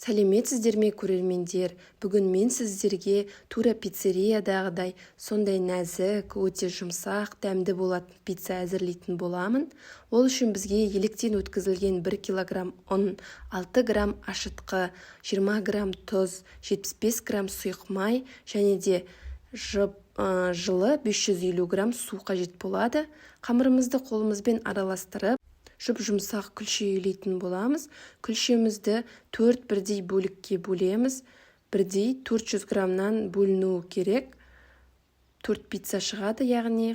Сәлеметсіздер ме, көрермендер? Бүгін мен сіздерге тура пиццериядағыдай сондай нәзік, өте жұмсақ, дәмді болатын пицца әзірлейтін боламын. Ол үшін бізге електен өткізілген 1 килограмм ұн, 6 грамм ашытқы, 20 грамм тұз, 75 грамм сұйық май және де жылы 550 грамм су қажет болады. Қамырымызды қолымызбен араластырып, жұмсақ күлше үйлейтін боламыз. Күлшемізді 4 бірдей бөлікке бөлеміз. Бірдей 400 граммнан бөлінуі керек. 4 пицца шығады, яғни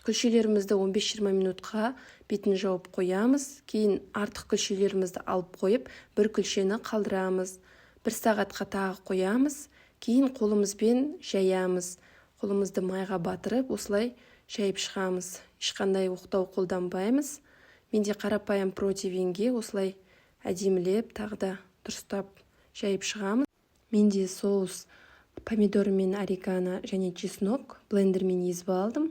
күлшелерімізді 15-20 минутқа бетін жауып қоямыз. Кейін артық күлшелерімізді алып қойып, бір күлшені қалдырамыз. 1 сағатқа тағы қоямыз. Кейін қолымызбен жаямыз. Қолымызды майға батырып, осылай жайып шығамыз. Ешқандай оқтау қолданбаймыз. Менде қарапайым противенге осылай әдемілеп, тағы да дұрыстап жайып шығамыз. Менде соус помидор мен орегано және чеснок блендермен езіп алдым.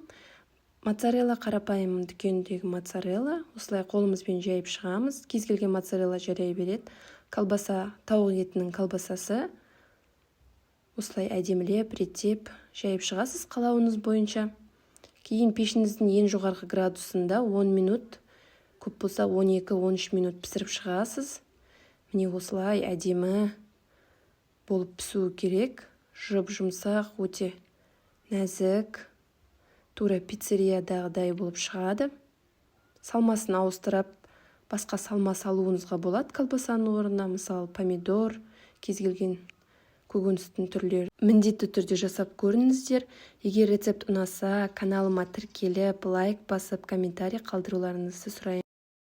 Моцарелла қарапайым дүкендегі моцарелла. Осылай қолымызбен жайып шығамыз. Кез келген моцарелла жарай береді. Колбаса, тауық етінің колбасасы. Осылай әдемілеп, реттеп жайып шығасыз қалауыңыз бойынша. Кейін пешіңіздің ең жоғарғы градусында 10 минут, көп болса 12-13 минут пісіріп шығасыз. Міне осылай әдемі болып пісуі керек. Жұмсақ, өте нәзік, тура пиццериядағыдай болып шығады. Салмасын ауыстырып, басқа салма салуыңызға болады колбасаның орнына, мысалы помидор, кез келген көкөністің түрлері. Міндетті түрде жасап көріңіздер. Егер рецепт ұнаса, каналыма тіркеліп, лайк басып, комментарий қалдыруларыңызды сұраймын.